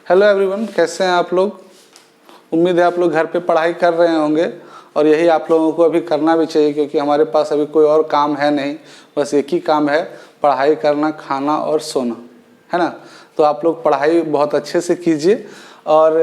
Hello everyone, कैसे हैं आप लोग। उम्मीद है आप लोग घर पे पढ़ाई कर रहे होंगे और यही आप लोगों को अभी करना भी चाहिए, क्योंकि हमारे पास अभी कोई और काम है नहीं, बस एक ही काम है, पढ़ाई करना, खाना और सोना, है ना। तो आप लोग पढ़ाई बहुत अच्छे से कीजिए। और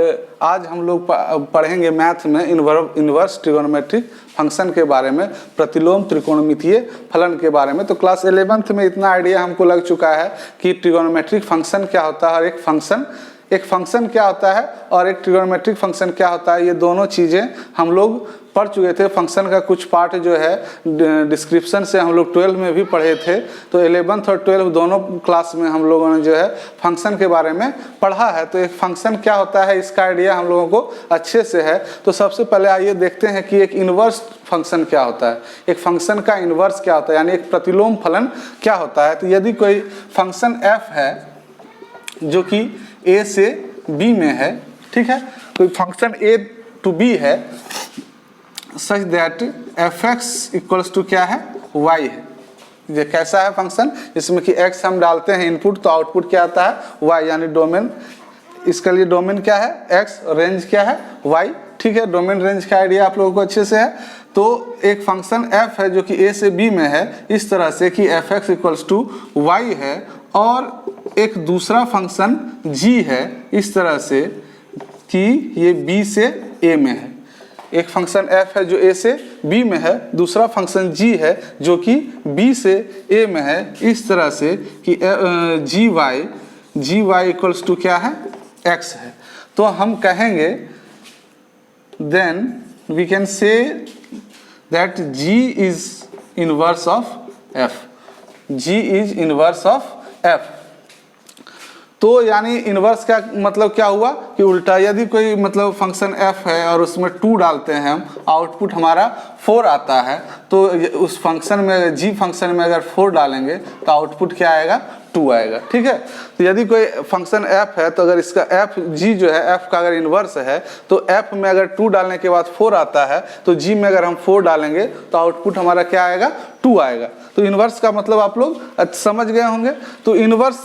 आज हम लोग पढ़ेंगे मैथ में इन्वर्स ट्रिगोनोमेट्रिक फंक्शन के बारे में, प्रतिलोम त्रिकोणमितीय फलन के बारे में। तो क्लास 11th में इतना आइडिया हमको लग चुका है कि ट्रिगोनोमेट्रिक फंक्शन क्या होता है और एक फंक्शन क्या होता है और एक ट्रिगोनोमेट्रिक फंक्शन क्या होता है, ये दोनों चीज़ें हम लोग पढ़ चुके थे। फंक्शन का कुछ पार्ट जो है डिस्क्रिप्शन से हम लोग 12 में भी पढ़े थे। तो 11th और 12 दोनों क्लास में हम लोगों ने जो है फंक्शन के बारे में पढ़ा है। तो एक फंक्शन क्या होता है, इसका आइडिया हम लोगों को अच्छे से है। तो सबसे पहले आइए देखते हैं कि एक इन्वर्स फंक्शन क्या होता है, एक फंक्शन का इन्वर्स क्या होता है, यानी एक प्रतिलोम फलन क्या होता है। तो यदि कोई फंक्शन f है जो कि a से b में है, ठीक है, कोई फंक्शन a to b है, such that fx equals to क्या है, y है। ये कैसा है फंक्शन, इसमें कि x हम डालते हैं इनपुट, तो आउटपुट क्या आता है, y, यानी डोमेन। इसके लिए डोमेन क्या है, x, रेंज क्या है, y, ठीक है। डोमेन रेंज का आइडिया आप लोगों को अच्छे से है। तो एक फंक्शन f है जो कि a से b में है, इस तरह से कि fx इक्वल्स टू y है, और एक दूसरा फंक्शन g है इस तरह से कि ये b से a में है। एक फंक्शन f है जो a से b में है, दूसरा फंक्शन g है जो कि b से a में है, इस तरह से कि gy इक्वल्स टू क्या है, x है। तो हम कहेंगे then we can say that g is inverse of f, g is inverse of f। तो यानी इन्वर्स का मतलब क्या हुआ कि उल्टा, यदि कोई मतलब फंक्शन f है और उसमें 2 डालते हैं हम, आउटपुट हमारा 4 आता है, तो उस फंक्शन में g फंक्शन में अगर 4 डालेंगे तो आउटपुट क्या आएगा, 2 आएगा, ठीक है। तो यदि कोई फंक्शन f है तो अगर इसका f g जो है f का अगर इन्वर्स है, तो f में अगर 2 डालने के बाद 4 आता है, तो g में अगर हम 4 डालेंगे तो आउटपुट हमारा क्या आएगा, 2 आएगा। तो इन्वर्स का मतलब आप लोग समझ गए होंगे। तो इन्वर्स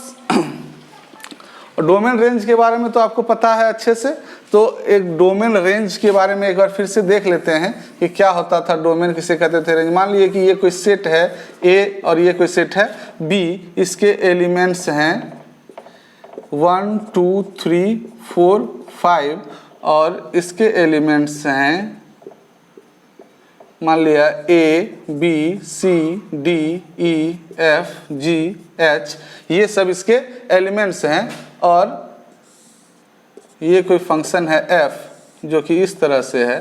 डोमेन रेंज के बारे में तो आपको पता है अच्छे से। तो एक डोमेन रेंज के बारे में एक बार फिर से देख लेते हैं कि क्या होता था, डोमेन किसे कहते थे, रेंज। मान लीजिए कि ये कोई सेट है A और ये कोई सेट है B, इसके एलिमेंट्स हैं 1 2 3 4 5 और इसके एलिमेंट्स हैं मान लिया A B C D E F G H, ये सब इसके एलिमेंट्स हैं। और ये कोई फंक्शन है f जो कि इस तरह से है,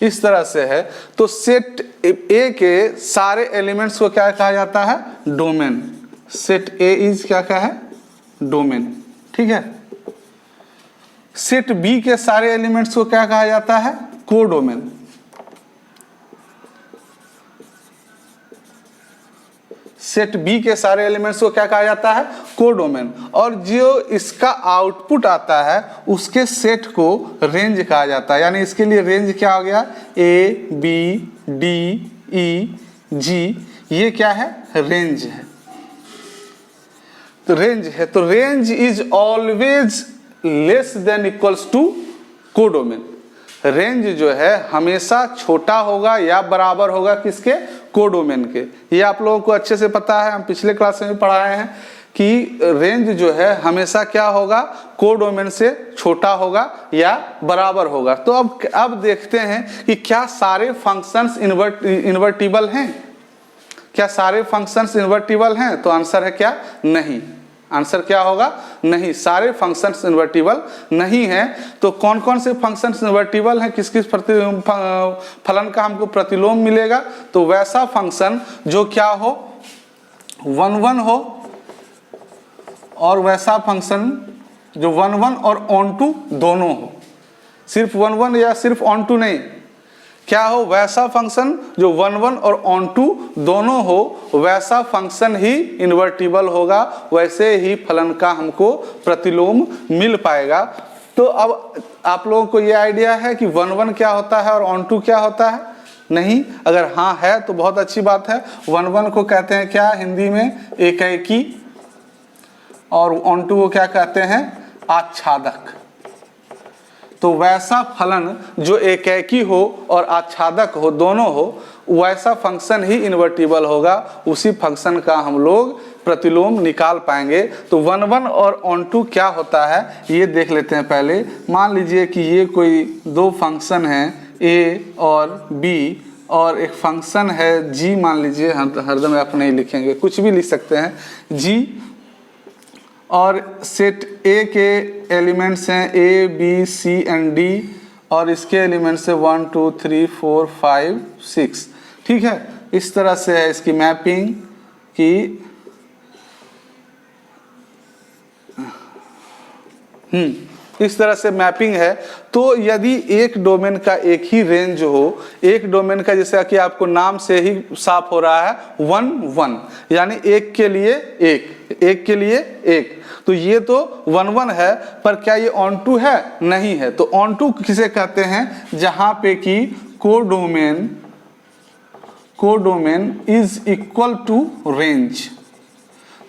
इस तरह से है। तो सेट A के सारे एलिमेंट्स को क्या कहा जाता है, डोमेन। सेट A इज क्या है, डोमेन, ठीक है। सेट B के सारे एलिमेंट्स को क्या कहा जाता है, कोडोमेन। सेट B के सारे एलिमेंट्स को क्या कहा जाता है, कोडोमेन। और जो इसका आउटपुट आता है उसके सेट को रेंज कहा जाता है, यानी इसके लिए रेंज क्या हो गया, A B D E G, ये क्या है, रेंज है। तो रेंज है, तो range is always less than equals to codomain. Range जो है हमेशा छोटा होगा या बराबर होगा किसके, कोडोमेन के। ये आप लोगों को अच्छे से पता है, हम पिछले क्लास में भी पढ़ाए हैं कि रेंज जो है हमेशा क्या होगा, कोडोमेन से छोटा होगा या बराबर होगा। तो अब देखते हैं कि क्या सारे फंक्शंस इन्वर्टिबल हैं, क्या सारे फंक्शंस इन्वर्टिबल हैं। तो आंसर है क्या, नहीं। आंसर क्या होगा, नहीं, सारे फंक्शंस इन्वर्टिबल नहीं हैं। तो कौन कौन से फंक्शंस इन्वर्टिबल हैं, किस किस फलन का हमको प्रतिलोम मिलेगा। तो वैसा फंक्शन जो क्या हो, 1 1 हो, और वैसा फंक्शन जो 1 1 और ऑन टू दोनों हो। सिर्फ 1 1 या सिर्फ ऑन टू नहीं, क्या हो, वैसा फंक्शन जो 1 1 और ऑन टू दोनों हो, वैसा फंक्शन ही इन्वर्टिबल होगा, वैसे ही फलन का हमको प्रतिलोम मिल पाएगा। तो अब आप लोगों को ये आइडिया है कि 1 1 क्या होता है और ऑन टू क्या होता है। नहीं, अगर हाँ है तो बहुत अच्छी बात है। 1-1 को कहते हैं क्या हिंदी में? एकाएकी। और ऑन टू को क्या कहते हैं? आच्छादक। तो वैसा फलन जो एकाएकी हो और आच्छादक हो, दोनों हो, वैसा फंक्शन ही इन्वर्टिबल होगा, उसी फंक्शन का हम लोग प्रतिलोम निकाल पाएंगे। तो 1-1 और ऑन-टू क्या होता है ये देख लेते हैं पहले। मान लीजिए कि ये कोई दो फंक्शन हैं ए और बी, और एक फंक्शन है जी, मान लीजिए, हरदम आप नहीं लिखेंगे, कुछ भी लिख सकते हैं, जी, और सेट ए के एलिमेंट्स हैं A B C and D, और इसके एलिमेंट्स है 1 2 3 4 5 6। ठीक है, इस तरह से है इसकी मैपिंग की इस तरह से मैपिंग है। तो यदि एक डोमेन का एक ही रेंज हो, एक डोमेन का, जैसा कि आपको नाम से ही साफ हो रहा है 1-1, यानी एक के लिए एक, एक के लिए एक, तो ये तो 1-1 है। पर क्या ये ऑन-टू है? नहीं है। तो ऑन-टू किसे कहते हैं? जहां पे कि codomain is equal to range.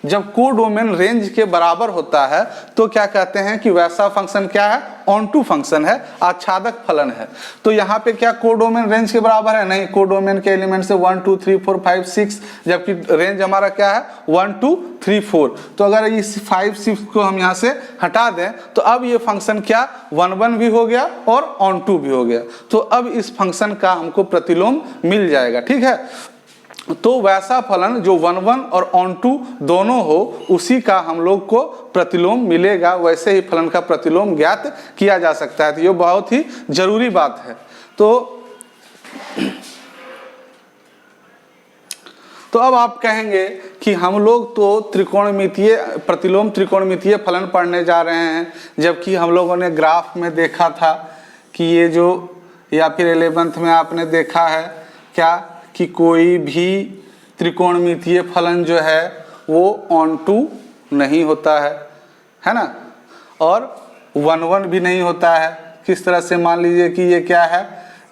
जब कोडोमेन रेंज के बराबर होता है तो क्या कहते हैं कि वैसा फंक्शन क्या है? ऑन-टू फंक्शन है, आच्छादक फलन है। तो यहाँ पे क्या कोडोमेन रेंज के बराबर है? नहीं, कोडोमेन के एलिमेंट से 1 2 3 4 5 6, जबकि रेंज हमारा क्या है? 1 2 3 4। तो अगर इस 5 6 को हम यहाँ से हटा दें तो अब ये फंक्शन क्या 1-1 भी हो गया और ऑन-टू भी हो गया। तो अब इस फंक्शन का हमको प्रतिलोम मिल जाएगा। ठीक है, तो वैसा फलन जो 1-1 और ऑन-टू दोनों हो, उसी का हम लोग को प्रतिलोम मिलेगा। वैसे ही फलन का प्रतिलोम ज्ञात किया जा सकता है। तो ये बहुत ही जरूरी बात है। तो अब आप कहेंगे कि हम लोग तो त्रिकोणमितीय प्रतिलोम त्रिकोणमितीय फलन पढ़ने जा रहे हैं, जबकि हम लोगों ने ग्राफ में देखा था कि ये जो, या फिर 11th में आपने देखा है क्या कि कोई भी त्रिकोणमितीय फलन जो है वो ऑन-टू नहीं होता है ना, और 1-1 भी नहीं होता है। किस तरह से? मान लीजिए कि ये क्या है?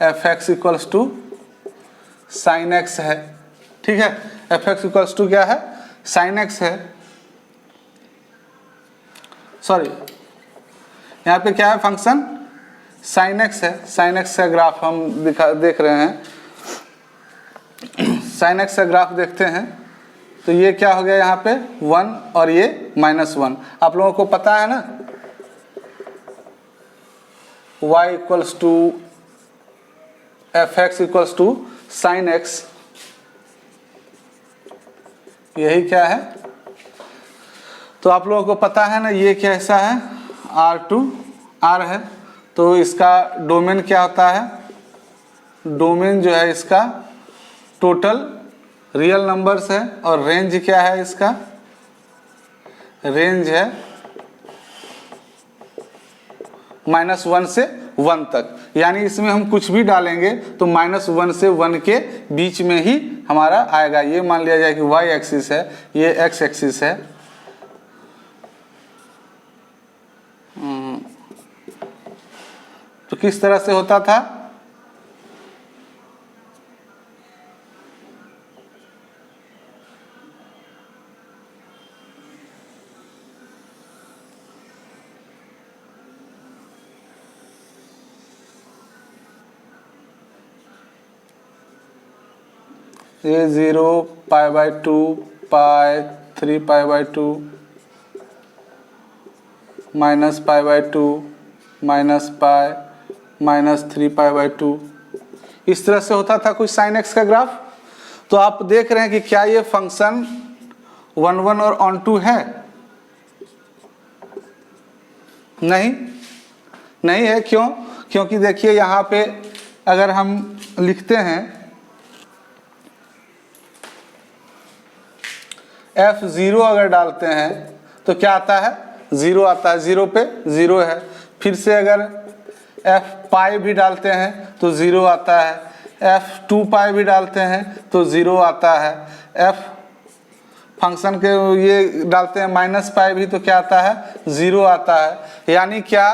fx equals to sine X है। ठीक है, fx इक्वल्स टू क्या है? साइन एक्स है। सॉरी, यहाँ पे क्या है? फंक्शन साइन एक्स है। साइन एक्स का ग्राफ हम देख रहे हैं। साइन एक्स का ग्राफ देखते हैं तो ये क्या हो गया? यहाँ पे 1 और ये -1। आप लोगों को पता है ना, y equals to fx equals to sine X, यही क्या है? तो आप लोगों को पता है ना, ये कैसा है? R है। तो इसका डोमेन क्या होता है? डोमेन जो है इसका टोटल रियल नंबर्स है, और रेंज क्या है इसका? रेंज है -1 से 1 तक। यानी इसमें हम कुछ भी डालेंगे तो -1 से 1 के बीच में ही हमारा आएगा। ये मान लिया जाए कि y एक्सिस है, ये x एक्सिस है। तो किस तरह से होता था? ये 0 π/2 पाई 3 π/2 -π/2 -π -3 π/2, इस तरह से होता था कुछ साइन एक्स का ग्राफ। तो आप देख रहे हैं कि क्या ये फंक्शन 1-1 और ऑन-टू है? नहीं है। क्यों? क्योंकि देखिए यहाँ पे अगर हम लिखते हैं F0 अगर डालते हैं तो क्या आता है? 0 आता है। 0 पे 0 है। फिर से अगर F π भी डालते हैं तो 0 आता है। F2 π भी डालते हैं तो 0 आता है। F फंक्शन के ये डालते हैं -π भी तो क्या आता है? 0 आता है। यानी क्या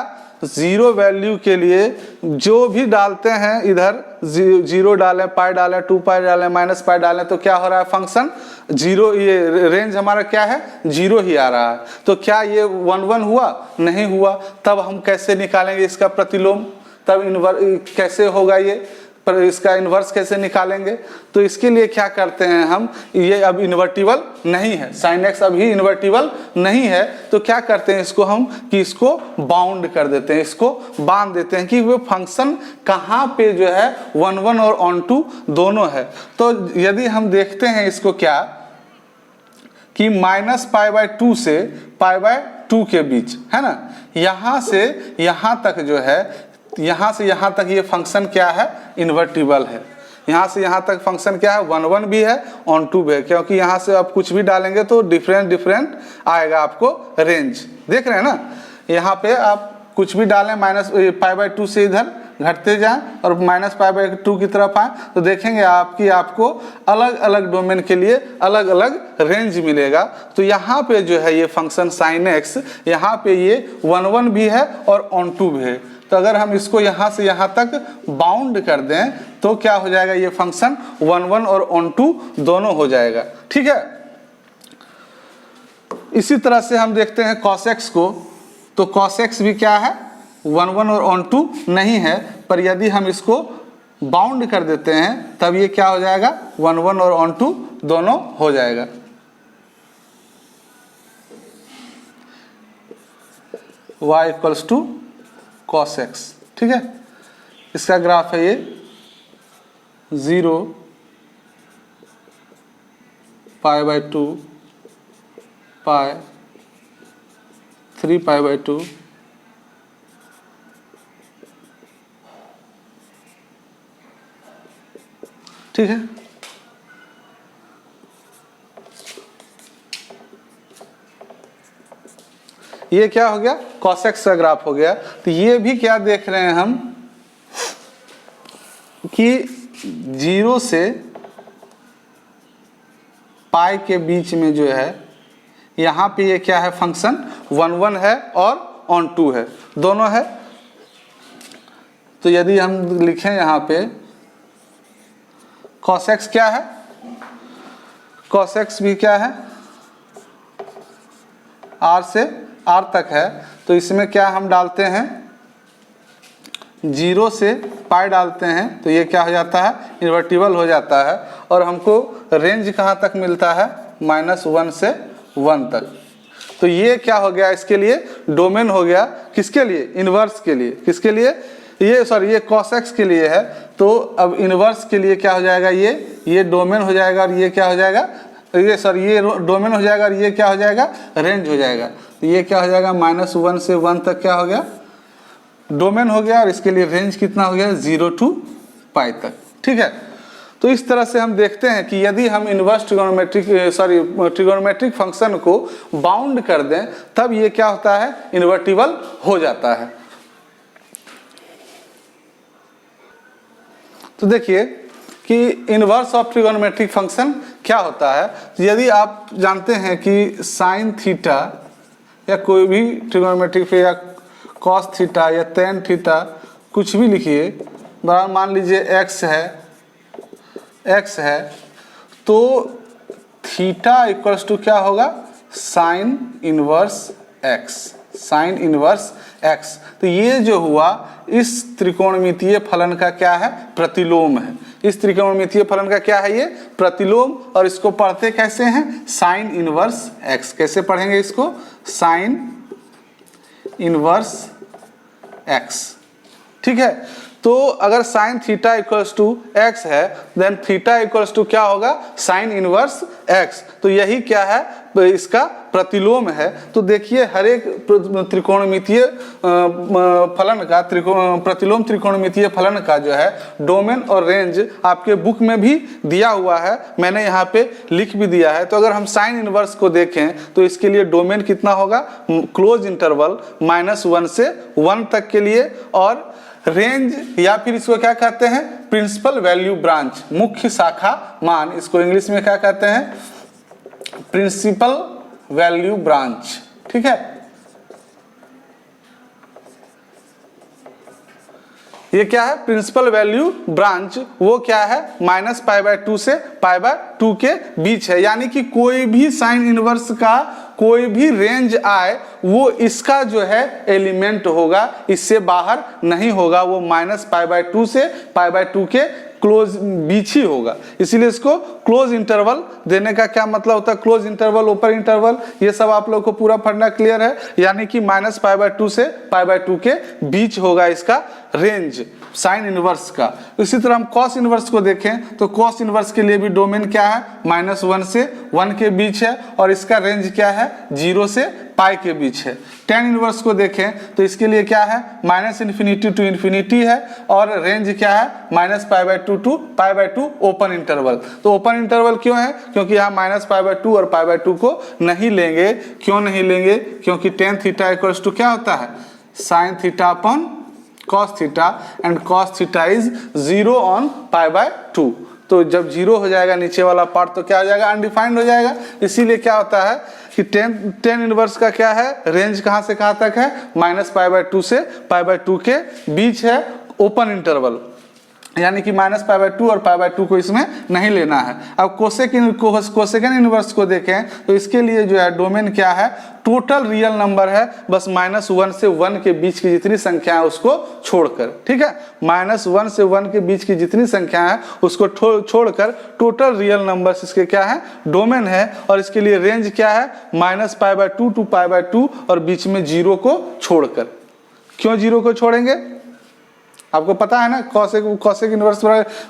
जीरो वैल्यू के लिए जो भी डालते हैं इधर, जीरो डालें, पाई डालें, 2 पाई डालें, माइनस पाई डालें, तो क्या हो रहा है फंक्शन जीरो, ये रेंज हमारा क्या है जीरो ही आ रहा है। तो क्या ये 1 1 हुआ? नहीं हुआ। तब हम कैसे निकालेंगे इसका प्रतिलोम? तब कैसे होगा ये, पर इसका इन्वर्स कैसे निकालेंगे? तो इसके लिए क्या करते हैं हम, ये अब इन्वर्टिबल नहीं है, साइन एक्स अभी इन्वर्टिबल नहीं है, तो क्या करते हैं इसको हम कि इसको बाउंड कर देते हैं, इसको बांध देते हैं कि वो फंक्शन कहाँ पे जो है 1 1 और ऑन टू दोनों है। तो यदि हम देखते हैं इसको क्या कि -π/2 से π/2 के बीच है ना, यहाँ से यहाँ तक जो है, यहाँ से यहाँ तक ये फंक्शन क्या है इन्वर्टिबल है। यहाँ से यहाँ तक फंक्शन क्या है 1 1 भी है, ऑन टू भी है, क्योंकि यहाँ से आप कुछ भी डालेंगे तो डिफरेंट आएगा आपको रेंज। देख रहे हैं ना, यहाँ पे आप कुछ भी डालें -π/2 से इधर घटते जाएं और -π/2 की तरफ आए, तो देखेंगे आपको अलग अलग डोमेन के लिए अलग अलग रेंज मिलेगा। तो यहाँ पे जो है ये फंक्शन साइन एक्स, यहाँ पे ये 1 1 भी है और ऑन टू भी है। तो अगर हम इसको यहाँ से यहाँ तक बाउंड कर दें तो क्या हो जाएगा, ये फंक्शन 1 1 और ऑन टू दोनों हो जाएगा। ठीक है, इसी तरह से हम देखते हैं cos x को, तो cos x भी क्या है 1 1 और ऑन टू नहीं है, पर यदि हम इसको बाउंड कर देते हैं तब ये क्या हो जाएगा 1 1 और ऑन टू दोनों हो जाएगा। y equals to cos x। ठीक है, इसका ग्राफ है ये 0 π/2 पाई 3 π/2 ठीक है। ये क्या हो गया cos x का ग्राफ हो गया। तो ये भी क्या देख रहे हैं हम कि 0 से पाई के बीच में जो है यहाँ पे ये क्या है फंक्शन 1 1 है और ऑन टू है, दोनों है। तो यदि हम लिखें यहाँ पे cos x क्या है, cos x भी क्या है r से r तक है, तो इसमें क्या हम डालते हैं 0 से पाई डालते हैं, तो ये क्या हो जाता है इन्वर्टिबल हो जाता है। और हमको रेंज कहाँ तक मिलता है -1 से 1 तक। तो ये क्या हो गया इसके लिए डोमेन हो गया, किसके लिए इन्वर्स के लिए, किसके लिए ये सॉरी ये cos x के लिए है। तो अब इन्वर्स के लिए क्या हो जाएगा, ये डोमेन हो जाएगा और ये क्या हो जाएगा, ये सॉरी ये डोमेन हो जाएगा और ये क्या हो जाएगा रेंज हो जाएगा। तो ये क्या हो जाएगा -1 से 1 तक क्या हो गया डोमेन हो गया, और इसके लिए रेंज कितना हो गया 0 to पाई तक। ठीक है, तो इस तरह से हम देखते हैं कि यदि हम इन्वर्स ट्रिगोनोमेट्रिक फंक्शन को बाउंड कर दें तब ये क्या होता है इन्वर्टिबल हो जाता है। तो देखिए कि इन्वर्स ऑफ ट्रिगोनोमेट्रिक फंक्शन क्या होता है। यदि आप जानते हैं कि साइन थीटा या कोई भी ट्रिगोनोमेट्रिक या कॉस थीटा या टेन थीटा कुछ भी लिखिए, मान लीजिए x है तो थीटा इक्वल्स टू क्या होगा sine inverse x, sine inverse x। तो ये जो हुआ इस त्रिकोणमितीय फलन का क्या है प्रतिलोम है, इस त्रिकोणमितीय फलन का क्या है ये प्रतिलोम। और इसको पढ़ते कैसे हैं साइन इनवर्स x, कैसे पढ़ेंगे इसको साइन इनवर्स x। ठीक है, तो अगर sine theta equals to x है देन थीटा इक्वल्स टू क्या होगा साइन इनवर्स x। तो यही क्या है इसका प्रतिलोम है। तो देखिए हर एक त्रिकोणमितीय फलन का प्रतिलोम त्रिकोणमितीय फलन का जो है डोमेन और रेंज आपके बुक में भी दिया हुआ है, मैंने यहाँ पे लिख भी दिया है। तो अगर हम साइन इनवर्स को देखें तो इसके लिए डोमेन कितना होगा क्लोज इंटरवल -1 से 1 तक के लिए, और रेंज या फिर इसको क्या कहते हैं प्रिंसिपल वैल्यू ब्रांच, मुख्य शाखा मान, इसको इंग्लिश में क्या कहते हैं प्रिंसिपल वैल्यू ब्रांच। ठीक है, ये क्या है, प्रिंसिपल वैल्यू ब्रांच, वो क्या है -π/2 से π/2 के बीच है। यानी कि कोई भी साइन इनवर्स का कोई भी रेंज आए वो इसका जो है एलिमेंट होगा, इससे बाहर नहीं होगा, वो -π/2 से π/2 के क्लोज बीच ही होगा। इसीलिए इसको क्लोज इंटरवल देने का क्या मतलब होता है, क्लोज इंटरवल, ओपन इंटरवल, ये सब आप लोग को पूरा पढ़ना क्लियर है। यानी कि -π/2 से π/2 के बीच होगा इसका रेंज साइन इनवर्स का। इसी तरह हम कॉस इनवर्स को देखें तो कॉस इनवर्स के लिए भी डोमेन क्या है, -1 से 1 के बीच है और इसका रेंज क्या है, 0 से पाई के बीच है। टेन इनवर्स को देखें तो इसके लिए क्या है, -∞ to ∞ है और रेंज क्या है, -π/2 to π/2 ओपन इंटरवल। तो ओपन इंटरवल क्यों है, क्योंकि यहाँ -π/2 और π/2 को नहीं लेंगे। क्यों नहीं लेंगे, क्योंकि tan थीटा इक्वल्स टू क्या होता है, sin theta upon cos theta and cos theta is 0 on π/2। तो जब 0 हो जाएगा नीचे वाला पार्ट तो क्या हो जाएगा, अनडिफाइंड हो जाएगा। इसीलिए क्या होता है कि tan इनवर्स का क्या है, रेंज कहाँ से कहाँ तक है, -π/2 से π/2 के बीच है, ओपन इंटरवल। यानी कि -π/2 और π/2 को इसमें नहीं लेना है। अब कोसेकंड इनवर्स को देखें तो इसके लिए जो है डोमेन क्या है, टोटल रियल नंबर है, बस -1 से 1 के बीच की जितनी संख्या है उसको छोड़कर, ठीक है, -1 से 1 के बीच की जितनी संख्या है उसको छोड़कर टोटल रियल नंबर्स इसके क्या है, डोमेन है। और इसके लिए रेंज क्या है, -π/2 to π/2 और बीच में 0 को छोड़कर। क्यों 0 को छोड़ेंगे, आपको पता है ना, कॉसेक इनवर्स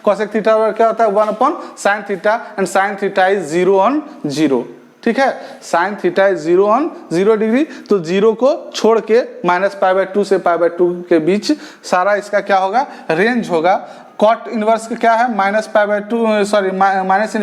कॉसेक थीटा क्या होता है, 1/sin theta and sin theta is 0 on 0, ठीक है, sin theta is 0 on 0 degree. तो 0 को छोड़ के -π/2 से π/2 के बीच सारा इसका क्या होगा, रेंज होगा। कॉट इनवर्स का क्या है, -π/2 सॉरी -∞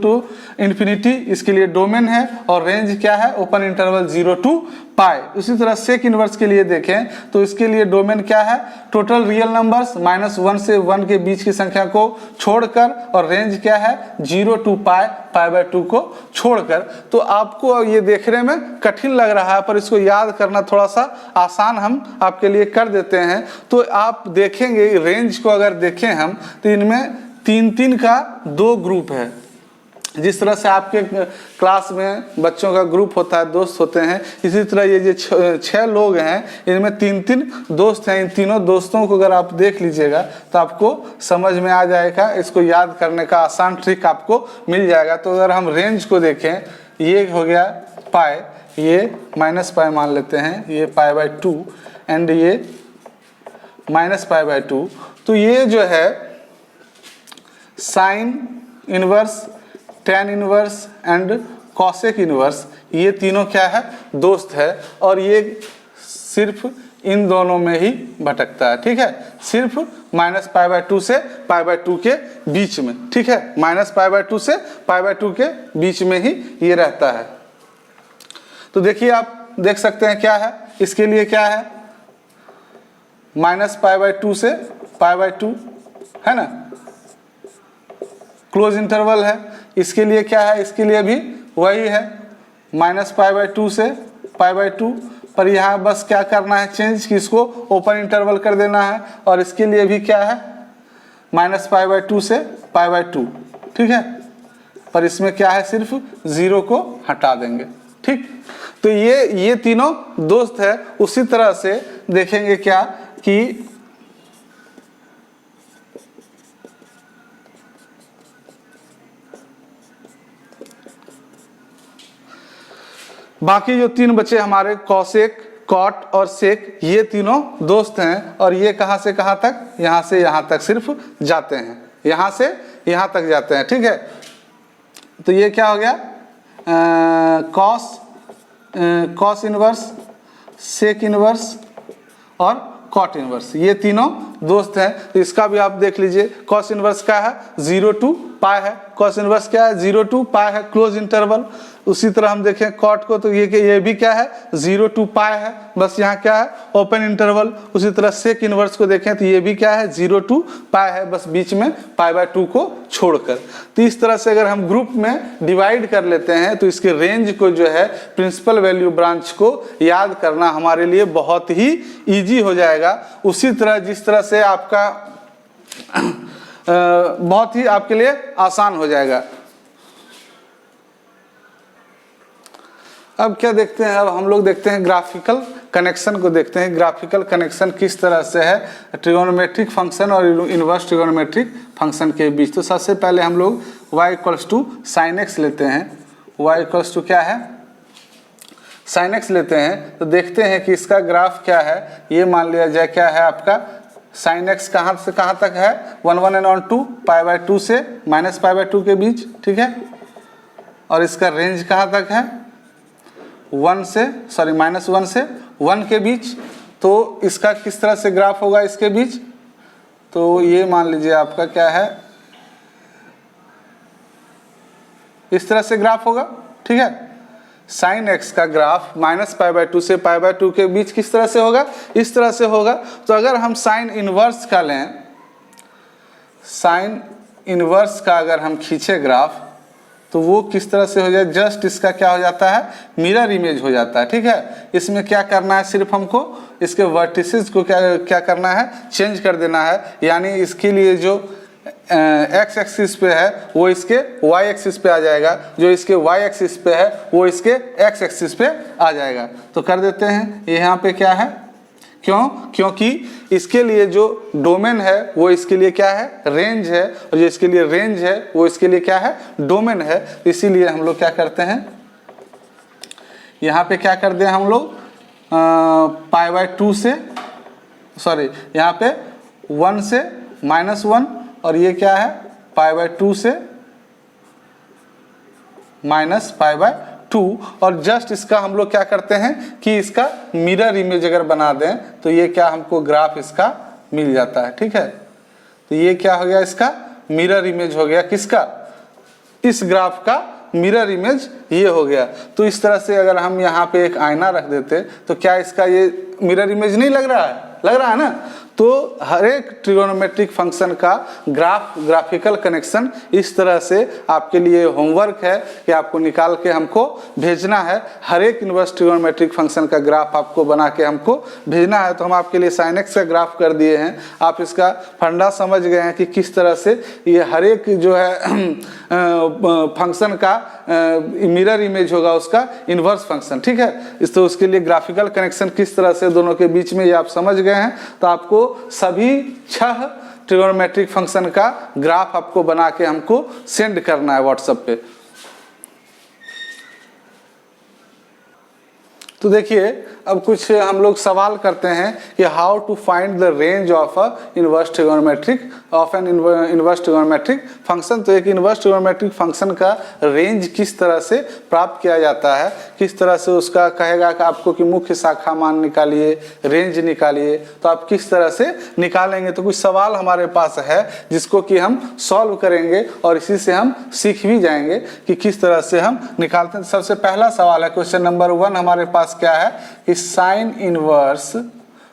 to ∞, इसके लिए डोमेन है और रेंज क्या है, ओपन इंटरवल 0 to पाई। उसी तरह सेक इनवर्स के लिए देखें तो इसके लिए डोमेन क्या है, टोटल रियल नंबर्स -1 से 1 के बीच की संख्या को छोड़कर और रेंज क्या है, 0 to π/2 को छोड़कर। तो आपको ये देखने में कठिन लग रहा है पर इसको याद करना थोड़ा सा आसान हम आपके लिए कर देते हैं। तो आप देखेंगे रेंज को अगर देखें हम तो इनमें 3-3 का 2 ग्रुप है। जिस तरह से आपके क्लास में बच्चों का ग्रुप होता है, दोस्त होते हैं, इसी तरह ये जो 6 लोग हैं इनमें 3-3 दोस्त हैं। इन तीनों दोस्तों को अगर आप देख लीजिएगा तो आपको समझ में आ जाएगा, इसको याद करने का आसान ट्रिक आपको मिल जाएगा। तो अगर हम रेंज को देखें, ये हो गया पाई, ये -π मान लेते हैं, ये π/2 एंड ये -π/2। तो ये जो है sine inverse, tan inverse and cosec inverse, ये तीनों क्या है, दोस्त है और ये सिर्फ इन दोनों में ही भटकता है, ठीक है, सिर्फ -π/2 से π/2 के बीच में, ठीक है, -π/2 से π/2 के बीच में ही ये रहता है। तो देखिए आप देख सकते हैं क्या है, इसके लिए क्या है, -π/2 से π/2 है ना, क्लोज इंटरवल है। इसके लिए क्या है, इसके लिए भी वही है, -π/2 से π/2, पर यहाँ बस क्या करना है, चेंज कि इसको ओपन इंटरवल कर देना है। और इसके लिए भी क्या है, -π/2 से π/2, ठीक है, पर इसमें क्या है, सिर्फ 0 को हटा देंगे, ठीक। तो ये तीनों दोस्त है। उसी तरह से देखेंगे क्या कि बाकी जो 3 बचे हमारे, कॉसेक, कॉट और सेक, ये तीनों दोस्त हैं और ये कहाँ से कहाँ तक, यहाँ से यहाँ तक सिर्फ जाते हैं, यहाँ से यहाँ तक जाते हैं, ठीक है। तो ये क्या हो गया, कॉस इनवर्स, सेक इनवर्स और कॉट इनवर्स, ये तीनों दोस्त हैं। तो इसका भी आप देख लीजिए, कॉस इनवर्स क्या है, 0 to π है, कॉस इनवर्स क्या है, 0 to π है, क्लोज इंटरवल। उसी तरह हम देखें कॉट को तो ये भी क्या है, 0 to π है, बस यहाँ क्या है, ओपन इंटरवल। उसी तरह सेक इनवर्स को देखें तो ये भी क्या है, 0 to π है, बस बीच में π/2 को छोड़कर। तो इस तरह से अगर हम ग्रुप में डिवाइड कर लेते हैं तो इसके रेंज को जो है, प्रिंसिपल वैल्यू ब्रांच को याद करना हमारे लिए बहुत ही ईजी हो जाएगा। उसी तरह जिस तरह से आपका बहुत ही आपके लिए आसान हो जाएगा। अब क्या देखते हैं, अब हम लोग देखते हैं ग्राफिकल कनेक्शन को देखते हैं। ग्राफिकल कनेक्शन किस तरह से है ट्रिगोनोमेट्रिक फंक्शन और इन्वर्स ट्रिगोनोमेट्रिक फंक्शन के बीच। तो सबसे पहले हम लोग y equals to sine X लेते हैं। y इक्वल्स टू क्या है, साइन एक्स लेते हैं। तो देखते हैं कि इसका ग्राफ क्या है। ये मान लिया जाए क्या है आपका साइन एक्स कहाँ से कहाँ तक है 1 1 and 2 π/2 से -π/2 के बीच, ठीक है। और इसका रेंज कहाँ तक है -1 से 1 के बीच। तो इसका किस तरह से ग्राफ होगा इसके बीच, तो ये मान लीजिए आपका क्या है, इस तरह से ग्राफ होगा, ठीक है। साइन एक्स का ग्राफ -π/2 से π/2 के बीच किस तरह से होगा, इस तरह से होगा। तो अगर हम साइन इनवर्स का लें, साइन इनवर्स का अगर हम खींचे ग्राफ, तो वो किस तरह से हो जाए, जस्ट इसका क्या हो जाता है मिरर इमेज हो जाता है, ठीक है। इसमें क्या करना है, सिर्फ हमको इसके वर्टिसेस को क्या करना है, चेंज कर देना है। यानी इसके लिए जो एक्स एक्सिस पे है वो इसके वाई एक्सिस पे आ जाएगा, जो इसके वाई एक्सिस पे है वो इसके एक्स एक्सिस पे आ जाएगा। तो कर देते हैं, ये यहाँ पे क्या है, क्योंकि इसके लिए जो डोमेन है वो इसके लिए क्या है, रेंज है, और जो इसके लिए रेंज है वो इसके लिए क्या है, डोमेन है। इसीलिए हम लोग क्या करते हैं, यहाँ पे क्या कर दें हम लोग π/2 से यहाँ पे 1 से -1, और ये क्या है π/2 से -π/2। और जस्ट इसका हम लोग क्या करते हैं कि इसका मिरर इमेज अगर बना दें तो ये क्या हमको ग्राफ इसका मिल जाता है, ठीक है। तो ये क्या हो गया, इसका मिरर इमेज हो गया, किसका, इस ग्राफ का मिरर इमेज ये हो गया। तो इस तरह से अगर हम यहाँ पे एक आईना रख देते तो क्या इसका ये मिरर इमेज नहीं लग रहा है, लग रहा है ना। तो हर एक ट्रिगोनोमेट्रिक फंक्शन का ग्राफिकल कनेक्शन इस तरह से आपके लिए होमवर्क है कि आपको निकाल के हमको भेजना है। हर एक इन्वर्स ट्रिगोनोमेट्रिक फंक्शन का ग्राफ आपको बना के हमको भेजना है। तो हम आपके लिए साइन एक्स का ग्राफ कर दिए हैं, आप इसका फंडा समझ गए हैं कि किस तरह से ये हर एक जो है फंक्शन का मिरर इमेज होगा उसका इन्वर्स फंक्शन, ठीक है। इस तो उसके लिए ग्राफिकल कनेक्शन किस तरह से दोनों के बीच में ये आप समझ गए हैं। तो आपको सभी 6 ट्रिगोनोमेट्रिक फंक्शन का ग्राफ आपको बना के हमको सेंड करना है व्हाट्सएप पे। तो देखिए अब कुछ हम लोग सवाल करते हैं कि how to find the range of an inverse trigonometric function. तो एक इन्वर्स ट्रिगोनोमेट्रिक फंक्शन का रेंज किस तरह से प्राप्त किया जाता है, किस तरह से उसका कहेगा कि आपको कि मुख्य शाखा मान निकालिए, रेंज निकालिए, तो आप किस तरह से निकालेंगे। तो कुछ सवाल हमारे पास है जिसको कि हम सॉल्व करेंगे और इसी से हम सीख भी जाएंगे कि किस तरह से हम निकालते हैं। सबसे पहला सवाल है, क्वेश्चन नंबर 1 हमारे पास क्या है कि साइन इनवर्स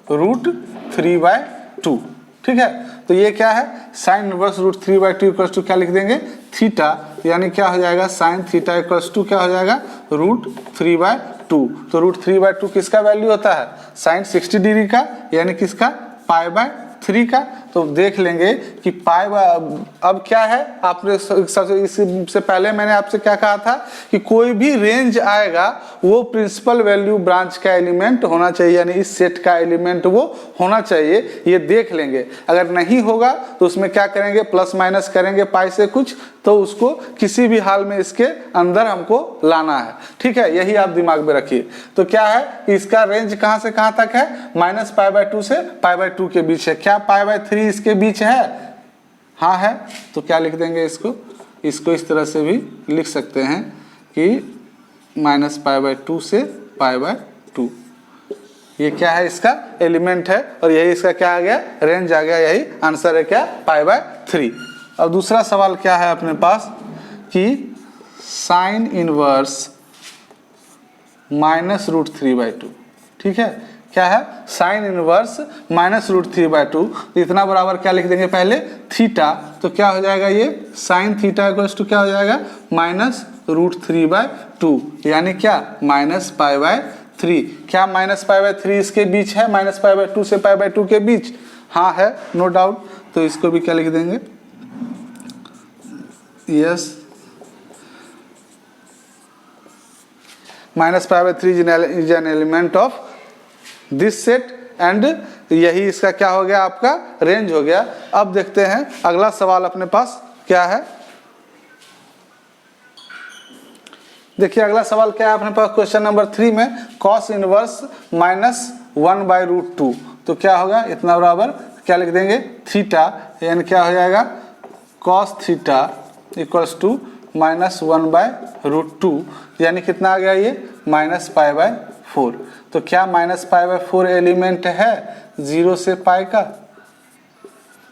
√3/2, ठीक है। तो ये क्या है, साइन इनवर्स √3/2 इक्वल्स टू क्या लिख देंगे, थीटा, यानी क्या हो जाएगा साइन थीटा इक्वल्स टू क्या हो जाएगा √3/2। तो √3/2 किसका वैल्यू होता है, साइन 60 डिग्री का, यानी किसका π/3 का। तो देख लेंगे कि अब क्या है, आपने सबसे इससे पहले मैंने आपसे क्या कहा था कि कोई भी रेंज आएगा वो प्रिंसिपल वैल्यू ब्रांच का एलिमेंट होना चाहिए, यानी इस सेट का एलिमेंट वो होना चाहिए। ये देख लेंगे, अगर नहीं होगा तो उसमें क्या करेंगे, प्लस माइनस करेंगे पाई से कुछ, तो उसको किसी भी हाल में इसके अंदर हमको लाना है, ठीक है। यही आप दिमाग में रखिए। तो क्या है कि इसका रेंज कहाँ से कहाँ तक है, -π/2 से π/2 के बीच है। क्या π/3 इसके बीच है, हाँ है। तो क्या लिख देंगे इसको इस तरह से भी लिख सकते हैं कि -π/2 से π/2, ये क्या है, इसका एलिमेंट है, और यही इसका क्या आ गया, रेंज आ गया। यही आंसर है क्या, π/3। अब दूसरा सवाल क्या है अपने पास कि साइन इनवर्स -√3/2, ठीक है। क्या है, साइन इनवर्स -√3/2। तो इतना बराबर क्या लिख देंगे, पहले थीटा। तो क्या हो जाएगा, ये साइन थीटा इक्वल्स टू क्या हो जाएगा, -√3/2, यानी क्या -π/3। क्या -π/3 इसके बीच है, -π/2 से π/2 के बीच, हाँ है, नो डाउट। तो इसको भी क्या लिख देंगे, yes. -π/3 is an element of this set and यही इसका क्या हो गया, आपका रेंज हो गया। अब देखते हैं अगला सवाल अपने पास क्या है। देखिए अगला सवाल क्या है अपने पास क्वेश्चन नंबर 3 में, cos इनवर्स -1/√2। तो क्या होगा, इतना बराबर क्या लिख देंगे, थीटा, यानी क्या हो जाएगा, cos थीटा इक्वल्स टू -1/√2, यानी कितना आ गया ये, -π/4। तो क्या -π/4 एलिमेंट है 0 से π का?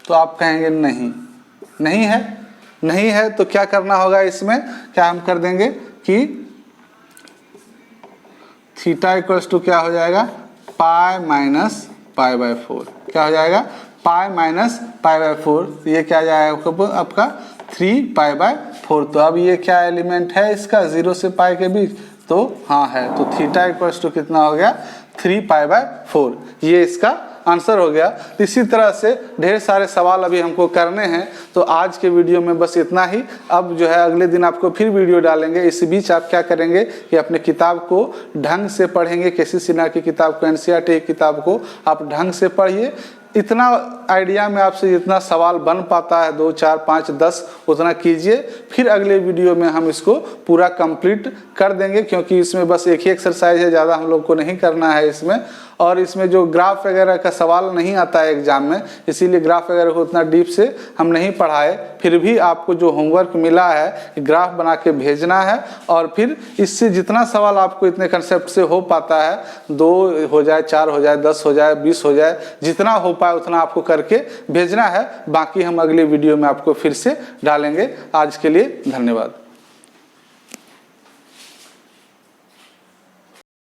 तो आप कहेंगे नहीं, नहीं है। नहीं है तो क्या करना होगा, इसमें क्या हम कर देंगे कि थीटा इक्वल्स टू क्या हो जाएगा, π-π/4। क्या हो जाएगा, π-π/4। ये क्या जाएगा आपका 3π/4। तो अब ये क्या एलिमेंट है इसका 0 से π के बीच, तो हाँ है। तो थीटा इक्वल्स टू कितना हो गया, 3π/4। ये इसका आंसर हो गया। इसी तरह से ढेर सारे सवाल अभी हमको करने हैं। तो आज के वीडियो में बस इतना ही। अब जो है अगले दिन आपको फिर वीडियो डालेंगे। इसी बीच आप क्या करेंगे कि अपने किताब को ढंग से पढ़ेंगे। केसी सिन्हा की किताब को, एनसीईआरटी की किताब को आप ढंग से पढ़िए। इतना आइडिया में आपसे जितना सवाल बन पाता है 2, 4, 5, 10 उतना कीजिए। फिर अगले वीडियो में हम इसको पूरा कंप्लीट कर देंगे, क्योंकि इसमें बस एक ही एक्सरसाइज है, ज़्यादा हम लोग को नहीं करना है इसमें। और इसमें जो ग्राफ वगैरह का सवाल नहीं आता है एग्जाम में, इसीलिए ग्राफ वगैरह को उतना डीप से हम नहीं पढ़ाए। फिर भी आपको जो होमवर्क मिला है ग्राफ बना के भेजना है, और फिर इससे जितना सवाल आपको इतने कंसेप्ट से हो पाता है, 2 हो जाए, 4 हो जाए, 10 हो जाए, 20 हो जाए, जितना हो पाए उतना आपको करके भेजना है। बाकी हम अगले वीडियो में आपको फिर से डालेंगे। आज के लिए धन्यवाद।